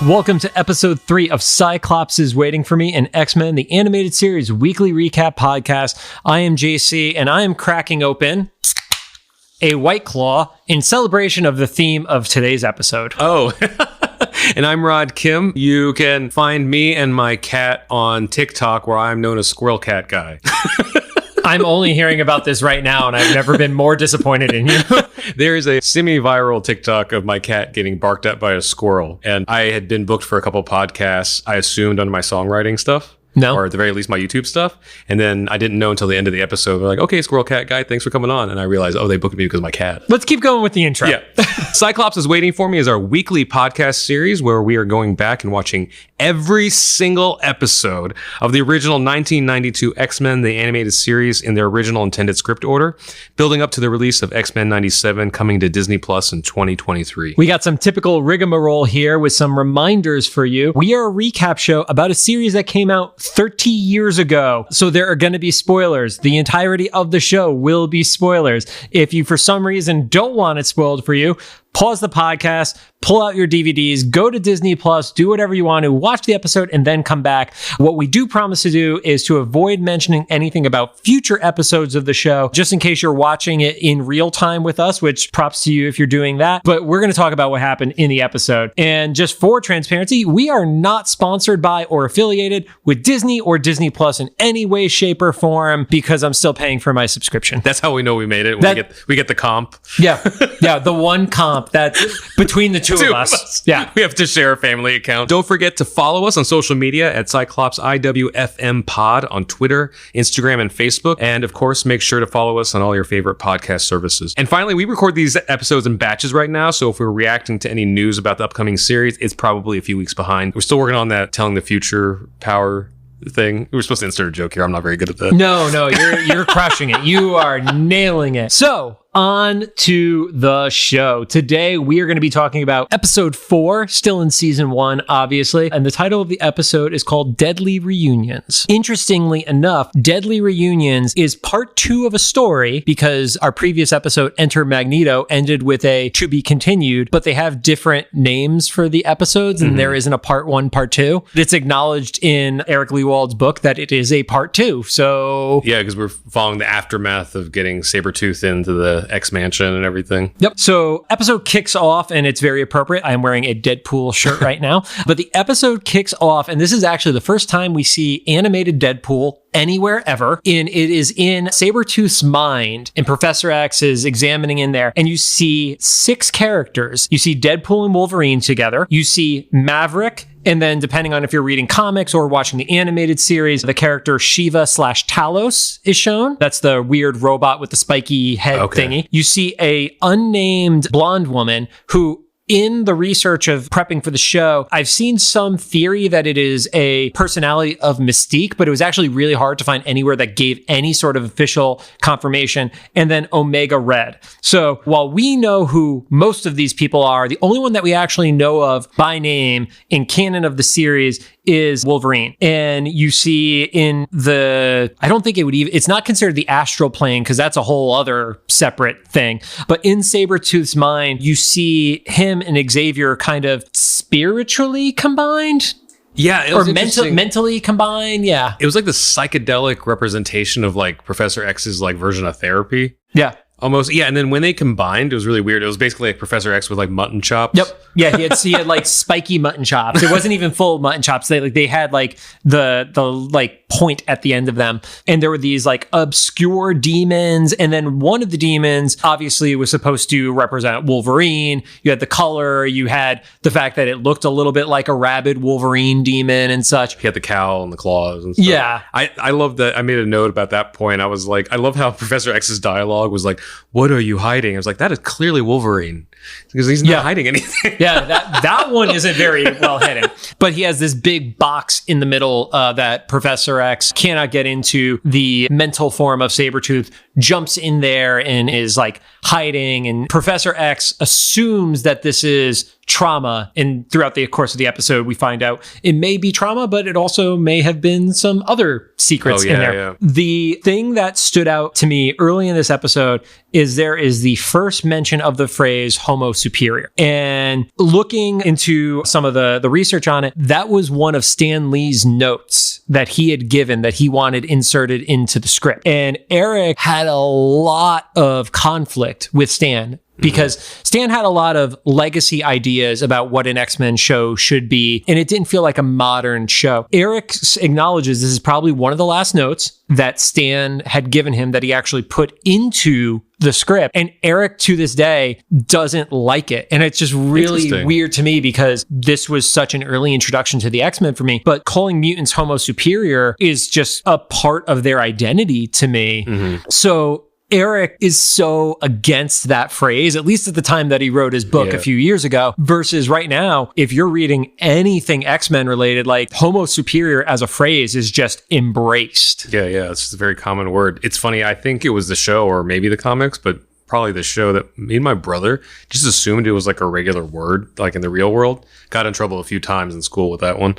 Welcome to episode 3 of Cyclops is Waiting for Me, an X-Men, the animated series weekly recap podcast. I am JC, and I am cracking open a White Claw in celebration of the theme of today's episode. Oh, and I'm Rod Kim. You can find me and my cat on TikTok, where I'm known as Squirrel Cat Guy. I'm only hearing about this right now, and I've never been more disappointed in you. There is a semi-viral TikTok of my cat getting barked at by a squirrel, and I had been booked for a couple podcasts, I assumed, under my songwriting stuff. No. Or at the very least, my YouTube stuff. And then I didn't know until the end of the episode. They're like, okay, Squirrel Cat Guy, thanks for coming on. And I realized, oh, they booked me because of my cat. Let's keep going with the intro. Yeah. Cyclops is Waiting for Me is our weekly podcast series where we are going back and watching every single episode of the original 1992 X-Men, the animated series, in their original intended script order, building up to the release of X-Men 97 coming to Disney Plus in 2023. We got some typical rigmarole here with some reminders for you. We are a recap show about a series that came out 30 years ago. So there are going to be spoilers. The entirety of the show will be spoilers. If you, for some reason, don't want it spoiled for you, pause the podcast, pull out your DVDs, go to Disney Plus, do whatever you want to, watch the episode, and then come back. What we do promise to do is to avoid mentioning anything about future episodes of the show, just in case you're watching it in real time with us, which props to you if you're doing that. But we're going to talk about what happened in the episode. And just for transparency, we are not sponsored by or affiliated with Disney or Disney Plus in any way, shape, or form, because I'm still paying for my subscription. That's how we know we made it. We get the comp. Yeah. Yeah. The one comp that's between the two of us. Yeah. We have to share a family account. Don't forget to follow us on social media at Cyclops IWFM Pod on Twitter, Instagram, and Facebook. And of course, make sure to follow us on all your favorite podcast services. And finally, we record these episodes in batches right now. So if we're reacting to any news about the upcoming series, it's probably a few weeks behind. We're still working on that telling the future power thing. We were supposed to insert a joke here. I'm not very good at that. No, you're crushing it. You are nailing it. So, on to the show. Today, we are going to be talking about episode 4, still in season 1, obviously. And the title of the episode is called Deadly Reunions. Interestingly enough, Deadly Reunions is part 2 of a story because our previous episode, Enter Magneto, ended with a to be continued, but they have different names for the episodes, and there isn't a part 1, part 2. It's acknowledged in Eric Lewald's book that it is a part 2. So yeah, because we're following the aftermath of getting Sabretooth into the X-Mansion and everything. Yep. So episode kicks off, and it's very appropriate. I'm wearing a Deadpool shirt right now. But the episode kicks off, and this is actually the first time we see animated Deadpool anywhere ever. And it is in Sabretooth's mind, and Professor X is examining in there, and you see 6 characters. You see Deadpool and Wolverine together. You see Maverick, and then depending on if you're reading comics or watching the animated series, the character Shiva/Talos is shown. That's the weird robot with the spiky head thingy. You see a unnamed blonde woman who, in the research of prepping for the show, I've seen some theory that it is a personality of Mystique, but it was actually really hard to find anywhere that gave any sort of official confirmation. And then Omega Red. So while we know who most of these people are, the only one that we actually know of by name in canon of the series is Wolverine. And you see in I don't think it would even, it's not considered the astral plane because that's a whole other separate thing. But in Sabretooth's mind, you see him and Xavier kind of spiritually combined. Yeah, it was mentally combined. Yeah. It was like the psychedelic representation of like Professor X's like version of therapy. Yeah. Almost, yeah. And then when they combined, it was really weird. It was basically like Professor X with like mutton chops. Yep. Yeah, he had like spiky mutton chops. It wasn't even full mutton chops. They had like the like point at the end of them. And there were these like obscure demons. And then one of the demons obviously was supposed to represent Wolverine. You had the color. You had the fact that it looked a little bit like a rabid Wolverine demon and such. He had the cowl and the claws and stuff. Yeah. I love that. I made a note about that point. I was like, I love how Professor X's dialogue was like, what are you hiding? I was like, that is clearly Wolverine. Because he's not hiding anything. Yeah, that one isn't very well hidden. But he has this big box in the middle that Professor X cannot get into the mental form of Sabretooth, jumps in there and is like hiding, and Professor X assumes that this is trauma. And throughout the course of the episode, we find out it may be trauma, but it also may have been some other secrets in there. Yeah. The thing that stood out to me early in this episode is there is the first mention of the phrase homo superior. And looking into some of the research on it, that was one of Stan Lee's notes that he had given that he wanted inserted into the script. And Eric had a lot of conflict with Stan, because Stan had a lot of legacy ideas about what an X-Men show should be, and it didn't feel like a modern show. Eric acknowledges this is probably one of the last notes that Stan had given him that he actually put into the script. And Eric, to this day, doesn't like it. And it's just really weird to me because this was such an early introduction to the X-Men for me. But calling mutants homo superior is just a part of their identity to me. So Eric is so against that phrase, at least at the time that he wrote his book a few years ago, versus right now, if you're reading anything X-Men related, like homo superior as a phrase is just embraced. Yeah, it's a very common word. It's funny, I think it was the show or maybe the comics, but probably the show that me and my brother just assumed it was like a regular word, like in the real world. Got in trouble a few times in school with that one.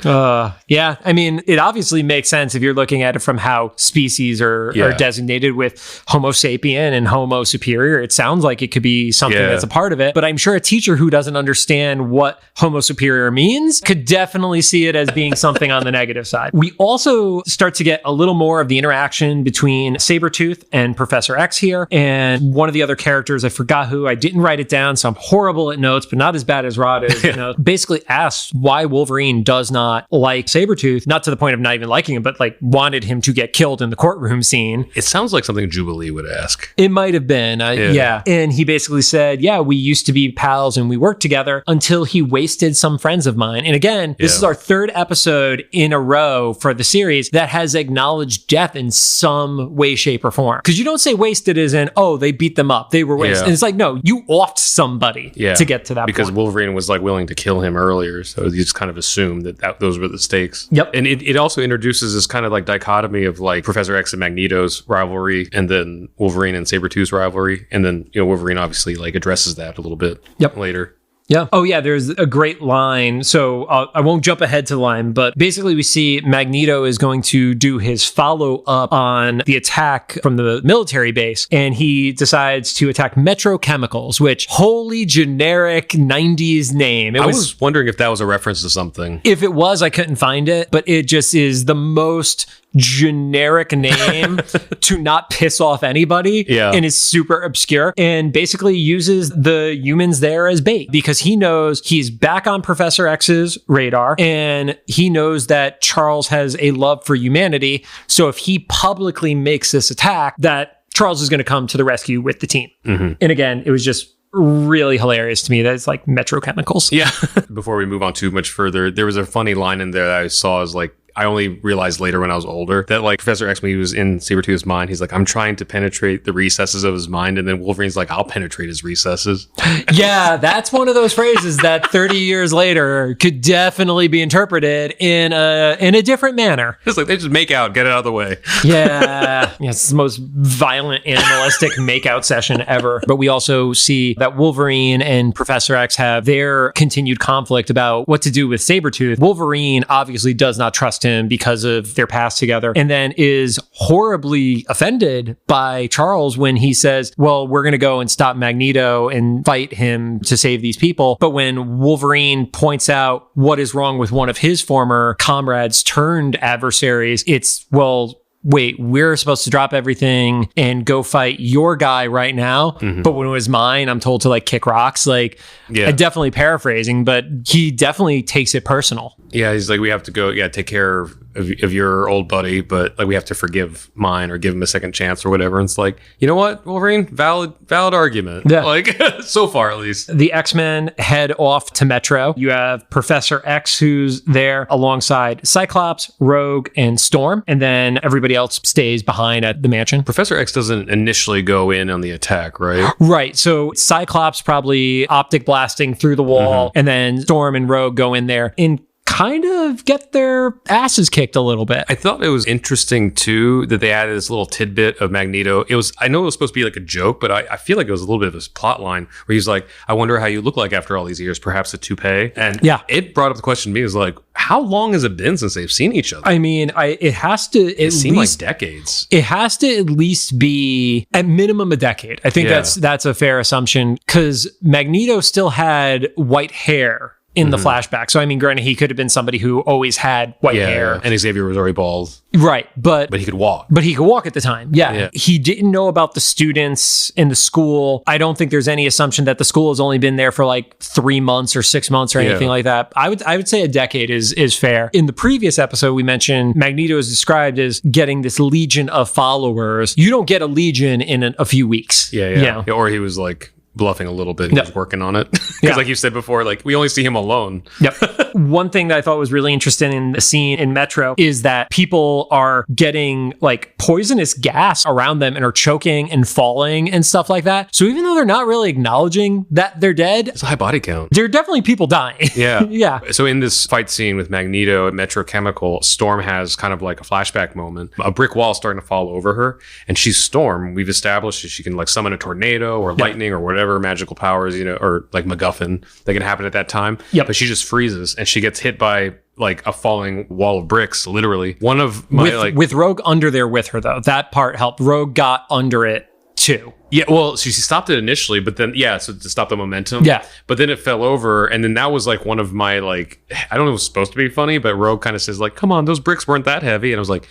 Yeah. I mean, it obviously makes sense if you're looking at it from how species are designated with homo sapien and homo superior. It sounds like it could be something that's a part of it, but I'm sure a teacher who doesn't understand what homo superior means could definitely see it as being something on the negative side. We also start to get a little more of the interaction between Sabretooth and Professor X here. And one of the other characters, I forgot who, I didn't write it down, so I'm horrible at notes, but not as bad as Rod is, basically asks why Wolverine does not like Sabretooth, not to the point of not even liking him, but like wanted him to get killed in the courtroom scene. It sounds like something Jubilee would ask. It might have been, And he basically said, we used to be pals and we worked together until he wasted some friends of mine. And again, this is our third episode in a row for the series that has acknowledged death in some way, shape, or form. Because you don't say wasted as in, they beat them up, they were wasted. And it's like, no, you offed somebody to get to that because point. Wolverine was like willing to kill him earlier, so you just kind of assumed that those were the stakes. Yep. And it also introduces this kind of like dichotomy of like Professor X and Magneto's rivalry, and then Wolverine and Sabretooth's rivalry, and then Wolverine obviously like addresses that a little bit later. Yeah. Oh, yeah. There's a great line. So I won't jump ahead to the line, but basically we see Magneto is going to do his follow up on the attack from the military base. And he decides to attack Metro Chemicals, which wholly generic 90s name. I was wondering if that was a reference to something. If it was, I couldn't find it, but it just is the most generic name to not piss off anybody and is super obscure and basically uses the humans there as bait because he knows he's back on Professor X's radar and he knows that Charles has a love for humanity. So if he publicly makes this attack, that Charles is going to come to the rescue with the team. And again, it was just really hilarious to me that it's like Metro Chemicals. Yeah. Before we move on too much further, there was a funny line in there that I saw is like, I only realized later when I was older that like Professor X, when he was in Sabretooth's mind, he's like, I'm trying to penetrate the recesses of his mind. And then Wolverine's like, I'll penetrate his recesses. Yeah, that's one of those phrases that 30 years later could definitely be interpreted in a different manner. It's like they just make out, get it out of the way. Yeah. It's the most violent animalistic makeout session ever. But we also see that Wolverine and Professor X have their continued conflict about what to do with Sabretooth. Wolverine obviously does not trust him because of their past together, and then is horribly offended by Charles when he says, well, we're going to go and stop Magneto and fight him to save these people. But when Wolverine points out what is wrong with one of his former comrades turned adversaries, it's, well, wait, we're supposed to drop everything and go fight your guy right now. But when it was mine, I'm told to like kick rocks. Like, I'm definitely paraphrasing, but he definitely takes it personal. Yeah, he's like, we have to go, take care of your old buddy, but like we have to forgive mine or give him a second chance or whatever. And it's like, you know what, Wolverine, valid argument. Yeah. Like so far at least. The X-Men head off to Metro. You have Professor X who's there alongside Cyclops, Rogue, and Storm, and then everybody else stays behind at the mansion. Professor X doesn't initially go in on the attack, right? Right. So Cyclops probably optic blasting through the wall, and then Storm and Rogue go in there. In kind of get their asses kicked a little bit. I thought it was interesting too that they added this little tidbit of Magneto. I know it was supposed to be like a joke, but I feel like it was a little bit of his plot line where he's like, I wonder how you look like after all these years, perhaps a toupee. And it brought up the question to me, was like, how long has it been since they've seen each other? I mean, it has to it seemed like decades. It has to at least be at minimum a decade. I think that's a fair assumption, because Magneto still had white hair in the flashback. So, I mean, granted, he could have been somebody who always had white hair. And Xavier was already bald. Right. But he could walk. But he could walk at the time. Yeah. He didn't know about the students in the school. I don't think there's any assumption that the school has only been there for like 3 months or 6 months or anything like that. I would say a decade is fair. In the previous episode, we mentioned Magneto is described as getting this legion of followers. You don't get a legion in a few weeks. Yeah. Or he was like bluffing a little bit. He was working on it. Because like you said before, like we only see him alone. Yep. One thing that I thought was really interesting in the scene in Metro is that people are getting like poisonous gas around them and are choking and falling and stuff like that. So even though they're not really acknowledging that they're dead, it's a high body count. There are definitely people dying. Yeah. So in this fight scene with Magneto at Metro Chemical, Storm has kind of like a flashback moment. A brick wall is starting to fall over her, and she's Storm. We've established that she can like summon a tornado or lightning or whatever magical powers, or like MacGuffin that can happen at that time. But she just freezes and she gets hit by like a falling wall of bricks, literally. One of my with Rogue under there with her though. That part helped. Rogue got under it too. Yeah, well, she stopped it initially, but then, so to stop the momentum. Yeah. But then it fell over, and then that was like one of my, like, I don't know if it was supposed to be funny, but Rogue kind of says, like, come on, those bricks weren't that heavy. And I was like,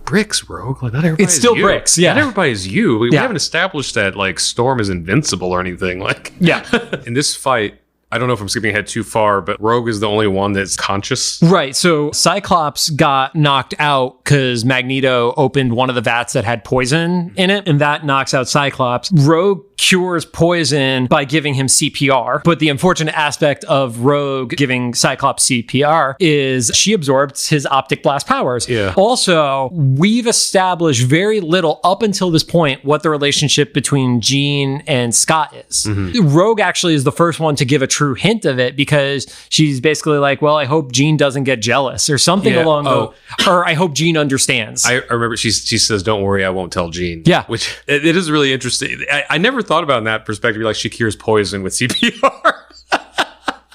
bricks, Rogue? Like, not everybody It's still you. bricks, Not everybody's you. We haven't established that, like, Storm is invincible or anything. Like, in this fight, I don't know if I'm skipping ahead too far, but Rogue is the only one that's conscious. Right. So Cyclops got knocked out because Magneto opened one of the vats that had poison in it, and that knocks out Cyclops. Rogue cures poison by giving him CPR. But the unfortunate aspect of Rogue giving Cyclops CPR is she absorbs his optic blast powers. Yeah. Also, we've established very little up until this point what the relationship between Jean and Scott is. Rogue actually is the first one to give a true hint of it, because she's basically like, well, I hope Jean doesn't get jealous or something along or I hope Jean understands. I remember she says, don't worry, I won't tell Jean. Yeah. Which it is really interesting. I never thought about in that perspective, like she cures poison with CPR.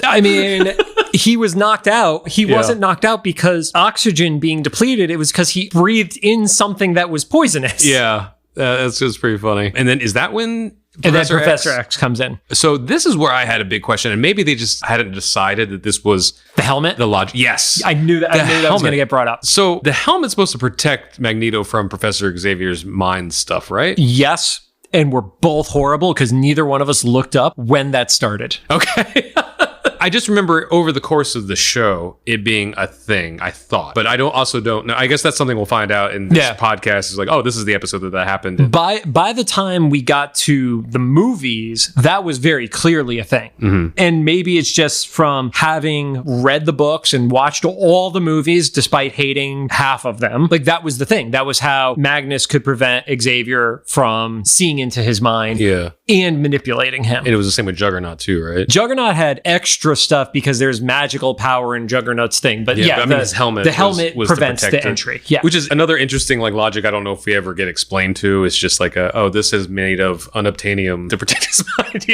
I mean, he was knocked out. He wasn't knocked out because oxygen being depleted. It was because he breathed in something that was poisonous. Yeah. That's just pretty funny. And then is that when Professor X comes in? So this is where I had a big question, and maybe they just hadn't decided that this was the helmet. The logic. Yes, I knew that. I knew that was going to get brought up. So the helmet's supposed to protect Magneto from Professor Xavier's mind stuff, right? Yes, and we're both horrible because neither one of us looked up when that started. Okay. I just remember over the course of the show, it being a thing, I thought. But I don't know. I guess that's something we'll find out in this podcast. Is like, oh, this is the episode that happened. By the time we got to the movies, that was very clearly a thing. And maybe it's just from having read the books and watched all the movies, despite hating half of them. Like, that was the thing. That was how Magnus could prevent Xavier from seeing into his mind and manipulating him. And it was the same with Juggernaut too, right? Juggernaut had extra stuff because there's magical power in Juggernaut's thing, but I mean, his helmet, was prevents the entry. Yeah, which is another interesting like logic. I don't know if we ever get explained to. It's just like this is made of unobtainium to protect his mind,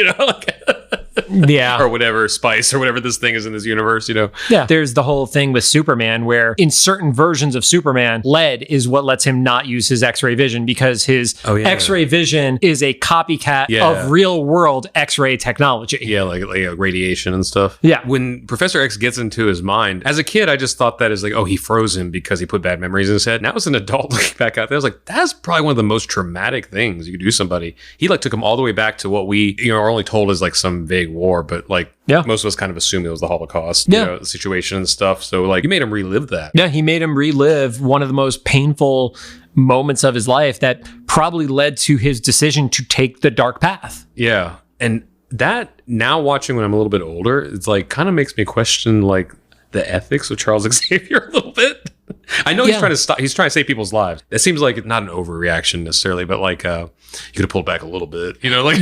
or whatever spice or whatever this thing is in this universe, Yeah, there's the whole thing with Superman where in certain versions of Superman, lead is what lets him not use his X-ray vision because his X-ray vision is a copycat of real world X-ray technology. Yeah, like radiation and stuff. Yeah. When Professor X gets into his mind, as a kid, I just thought that as like, he froze him because he put bad memories in his head. Now as an adult looking back out there, I was like, that's probably one of the most traumatic things you could do to somebody. He like took him all the way back to what we are only told is like some vague war, but like most of us kind of assume it was the Holocaust situation and stuff. So like you made him relive that. Yeah, he made him relive one of the most painful moments of his life that probably led to his decision to take the dark path. Yeah. And that now watching when I'm a little bit older, it's like kind of makes me question like the ethics of Charles Xavier a little bit. I know he's trying to stop. He's trying to save people's lives. It seems like not an overreaction necessarily, but like you could have pulled back a little bit. Like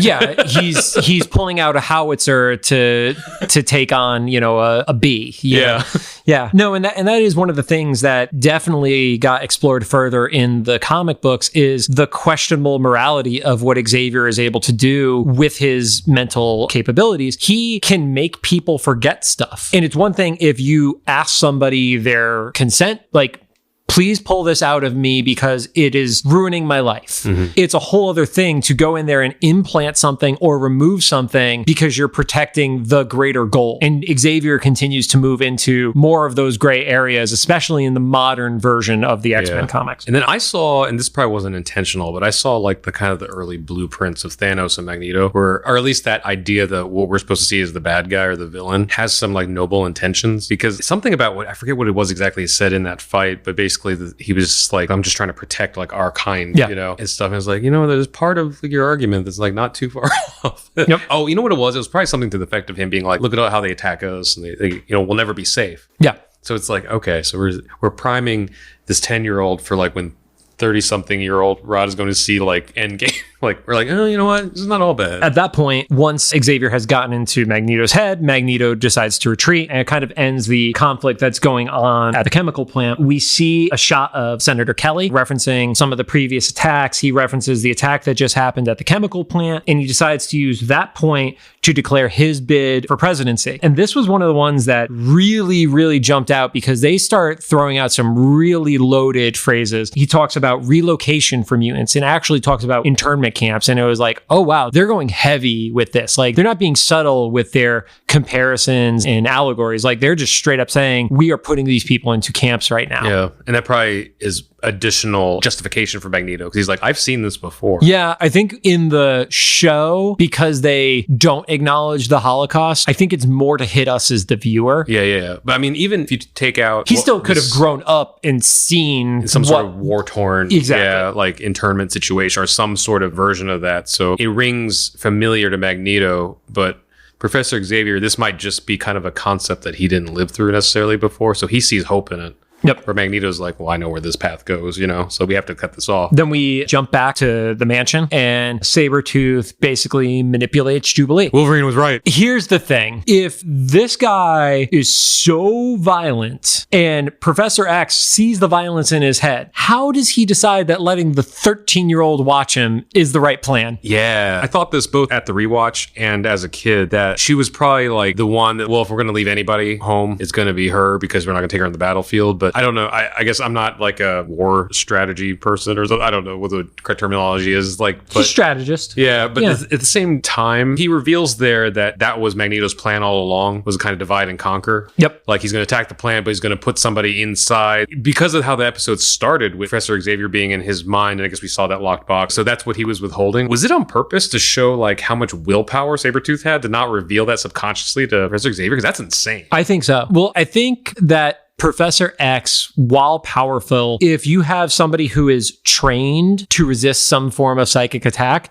he's pulling out a howitzer to take on a bee. Yeah. No, and that is one of the things that definitely got explored further in the comic books is the questionable morality of what Xavier is able to do with his mental capabilities. He can make people forget stuff, and it's one thing if you ask somebody their consent, like, please pull this out of me because it is ruining my life. Mm-hmm. It's a whole other thing to go in there and implant something or remove something because you're protecting the greater goal. And Xavier continues to move into more of those gray areas, especially in the modern version of the X-Men comics. And then I saw, and this probably wasn't intentional, but I saw like the kind of the early blueprints of Thanos and Magneto, or at least that idea that what we're supposed to see as the bad guy or the villain has some like noble intentions, because something about I forget what it was exactly he said in that fight, but basically he was just like, I'm just trying to protect like our kind, and stuff. And I was like, there's part of your argument that's like not too far off. Yep. Oh, you know what it was? It was probably something to the effect of him being like, look at how they attack us, and they we'll never be safe. Yeah. So it's like, okay, so we're priming this 10-year-old for like when 30-something-year-old Rod is going to see like Endgame. Like, we're like, oh, you know what? This is not all bad. At that point, once Xavier has gotten into Magneto's head, Magneto decides to retreat, and it kind of ends the conflict that's going on at the chemical plant. We see a shot of Senator Kelly referencing some of the previous attacks. He references the attack that just happened at the chemical plant, and he decides to use that point to declare his bid for presidency. And this was one of the ones that really, really jumped out because they start throwing out some really loaded phrases. He talks about relocation for mutants and actually talks about internment camps, and it was like, oh wow, they're going heavy with this. Like, they're not being subtle with their comparisons and allegories. Like, they're just straight up saying, we are putting these people into camps right now. Yeah, and that probably is additional justification for Magneto, because he's like, I've seen this before. Yeah, I think in the show, because they don't acknowledge the Holocaust, I think it's more to hit us as the viewer. Yeah. But I mean, even if you take out, he still could have grown up and seen some sort of war-torn, like internment situation or some sort of version of that. So it rings familiar to Magneto, but Professor Xavier, this might just be kind of a concept that he didn't live through necessarily before, so he sees hope in it. Yep. Where Magneto's like, well, I know where this path goes, so we have to cut this off. Then we jump back to the mansion, and Sabretooth basically manipulates Jubilee. Wolverine was right. Here's the thing. If this guy is so violent and Professor X sees the violence in his head, how does he decide that letting the 13-year-old watch him is the right plan? Yeah. I thought this both at the rewatch and as a kid, that she was probably like the one that, well, if we're going to leave anybody home, it's going to be her because we're not going to take her on the battlefield. But I don't know. I guess I'm not like a war strategy person, or I don't know what the correct terminology is. Like, he's a strategist. Yeah, but at the same time, he reveals there that was Magneto's plan all along, was to kind of divide and conquer. Yep. Like, he's going to attack the plant, but he's going to put somebody inside, because of how the episode started with Professor Xavier being in his mind, and I guess we saw that locked box. So that's what he was withholding. Was it on purpose to show like how much willpower Sabretooth had to not reveal that subconsciously to Professor Xavier? Because that's insane. I think so. Well, I think that Professor X, while powerful, if you have somebody who is trained to resist some form of psychic attack,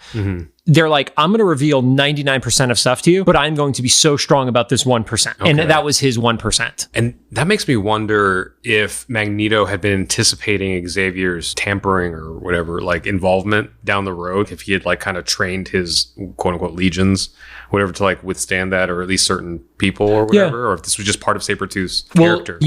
they're like, I'm going to reveal 99% of stuff to you, but I'm going to be so strong about this 1%. Okay. And that was his 1%. And that makes me wonder if Magneto had been anticipating Xavier's tampering or whatever, like involvement down the road, if he had like kind of trained his quote unquote legions, whatever, to like withstand that, or at least certain people or whatever, or if this was just part of Sabretooth's character.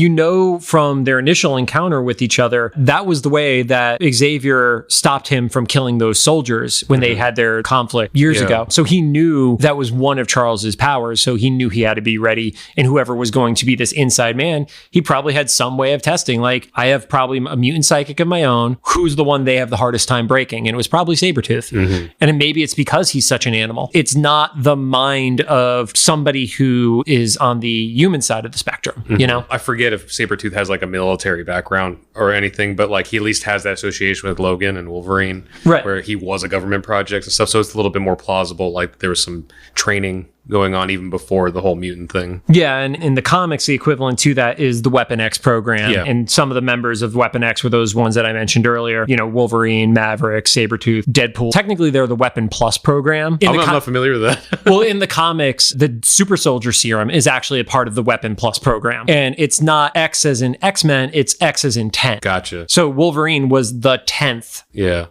From their initial encounter with each other, that was the way that Xavier stopped him from killing those soldiers when they had their conflict years ago. So he knew that was one of Charles's powers, so he knew he had to be ready, and whoever was going to be this inside man, he probably had some way of testing, like, I have probably a mutant psychic of my own, who's the one they have the hardest time breaking? And it was probably Sabretooth. And maybe it's because he's such an animal. It's not the mind of somebody who is on the human side of the spectrum, I forget if Sabretooth has like a military background or anything, but like he at least has that association with Logan and Wolverine, where he was a government project and stuff. So it's a little bit more plausible. Like there was some training going on even before the whole mutant thing. Yeah, and in the comics, the equivalent to that is the Weapon X program. Yeah. And some of the members of Weapon X were those ones that I mentioned earlier. You know, Wolverine, Maverick, Sabretooth, Deadpool. Technically, they're the Weapon Plus program. I'm not familiar with that. Well, in the comics, the Super Soldier Serum is actually a part of the Weapon Plus program. And it's not X as in X-Men, it's X as in 10. Gotcha. So Wolverine was the 10th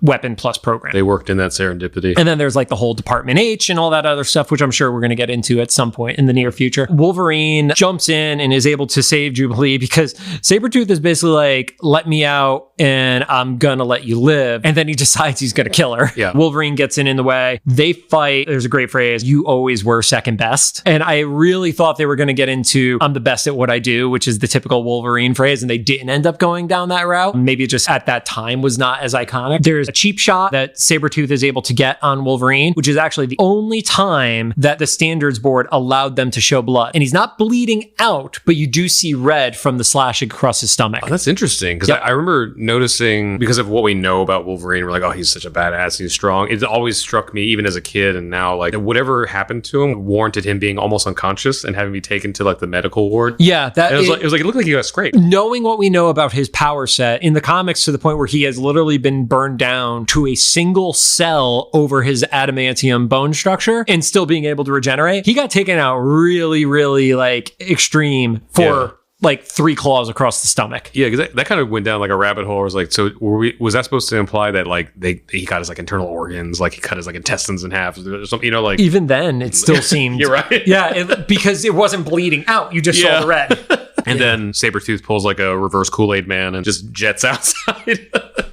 Weapon Plus program. They worked in that serendipity. And then there's like the whole Department H and all that other stuff, which I'm sure we're going to get into at some point in the near future. Wolverine jumps in and is able to save Jubilee because Sabretooth is basically like, let me out and I'm going to let you live. And then he decides he's going to kill her. Yeah. Wolverine gets in the way. They fight. There's a great phrase, you always were second best. And I really thought they were going to get into, I'm the best at what I do, which is the typical Wolverine phrase. And they didn't end up going down that route. Maybe it just at that time was not as iconic. There's a cheap shot that Sabretooth is able to get on Wolverine, which is actually the only time that the standards board allowed them to show blood. And he's not bleeding out, but you do see red from the slashing across his stomach. Oh, that's interesting because I remember noticing, because of what we know about Wolverine, we're like, oh, he's such a badass, he's strong. It always struck me, even as a kid, and now, like, whatever happened to him warranted him being almost unconscious and having to be taken to like the medical ward. Yeah, that it was like it looked like he got scraped. Knowing what we know about his power set in the comics, to the point where he has literally been burned down to a single cell over his adamantium bone structure and still being able to regenerate, he got taken out really, really like extreme for like 3 claws across the stomach. Yeah, because that kind of went down like a rabbit hole. It was like, so was that supposed to imply that like he got his like internal organs, like he cut his like intestines in half or something, you know, like even then it still seemed you're right. Yeah, because it wasn't bleeding out. You just saw the red. And then Sabretooth pulls like a reverse Kool-Aid man and just jets outside.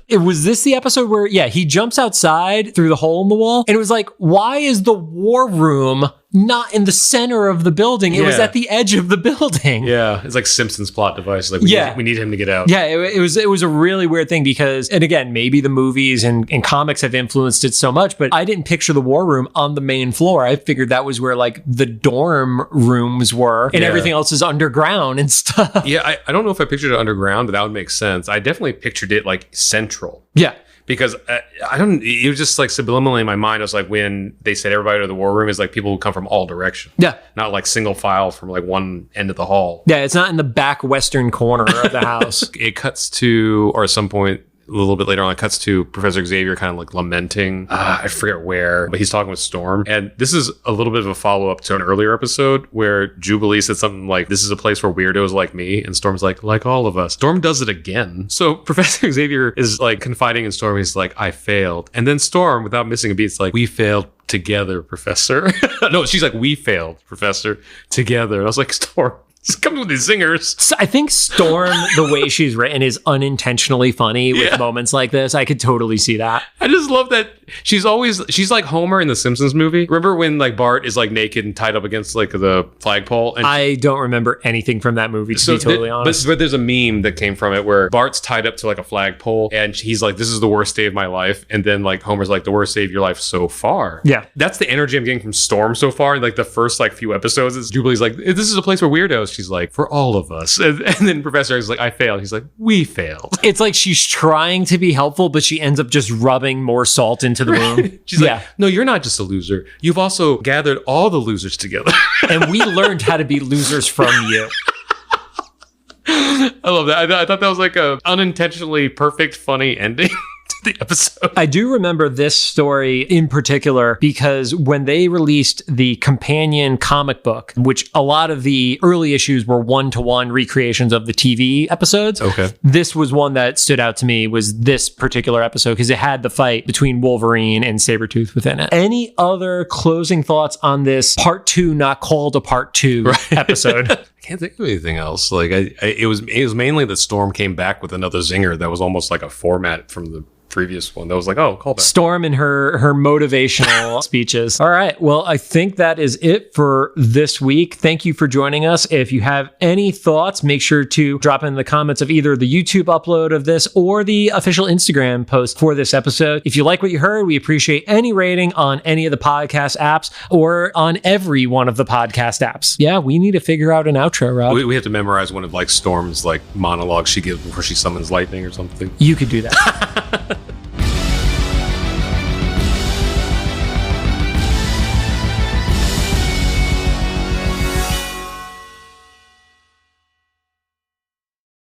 Was this the episode where, he jumps outside through the hole in the wall? And it was like, why is the war room not in the center of the building? It was at the edge of the building. Yeah, it's like Simpsons plot device. Like, we need him to get out. Yeah, it was a really weird thing because, and again, maybe the movies and comics have influenced it so much, but I didn't picture the war room on the main floor. I figured that was where like the dorm rooms were and everything else is underground and stuff. Yeah, I don't know if I pictured it underground, but that would make sense. I definitely pictured it like central. Yeah. Because it was just like subliminally in my mind. I was like, when they said everybody to the war room is like people who come from all directions. Yeah. Not like single file from like one end of the hall. Yeah. It's not in the back western corner of the house. It cuts to, or at some point, a little bit later on, it cuts to Professor Xavier kind of like lamenting. I forget where, but he's talking with Storm. And this is a little bit of a follow-up to an earlier episode where Jubilee said something like, this is a place for weirdos like me. And Storm's like all of us. Storm does it again. So Professor Xavier is like confiding in Storm. He's like, I failed. And then Storm, without missing a beat, is like, we failed together, Professor. No, she's like, we failed, Professor, together. And I was like, Storm, come with these singers. So I think Storm, the way she's written, is unintentionally funny with moments like this. I could totally see that. I just love that she's like Homer in the Simpsons movie. Remember when like Bart is like naked and tied up against like the flagpole? And I don't remember anything from that movie, to be totally honest. But there's a meme that came from it where Bart's tied up to like a flagpole and he's like, this is the worst day of my life. And then like Homer's like, the worst day of your life so far. Yeah. That's the energy I'm getting from Storm so far. And like the first like few episodes is Jubilee's like, this is a place for weirdos. She's like, for all of us. And then Professor X is like, I failed. He's like, we failed. It's like she's trying to be helpful, but she ends up just rubbing more salt into the wound. She's like, no, you're not just a loser. You've also gathered all the losers together. And we learned how to be losers from you. I love that. I thought that was like a unintentionally perfect, funny ending. The episode. I do remember this story in particular because when they released the companion comic book, which a lot of the early issues were one-to-one recreations of the TV episodes. Okay. This was one that stood out to me, was this particular episode because it had the fight between Wolverine and Sabretooth within it. Any other closing thoughts on this part 2, not called a part 2 episode? I can't think of anything else. Like it was mainly that Storm came back with another zinger that was almost like a format from the previous one that was like, oh, call back. Storm and her motivational speeches. All right. Well, I think that is it for this week. Thank you for joining us. If you have any thoughts, make sure to drop in the comments of either the YouTube upload of this or the official Instagram post for this episode. If you like what you heard, we appreciate any rating on any of the podcast apps or on every one of the podcast apps. Yeah, we need to figure out an outro, Rob. We have to memorize one of like Storm's like monologues she gives before she summons lightning or something. You could do that.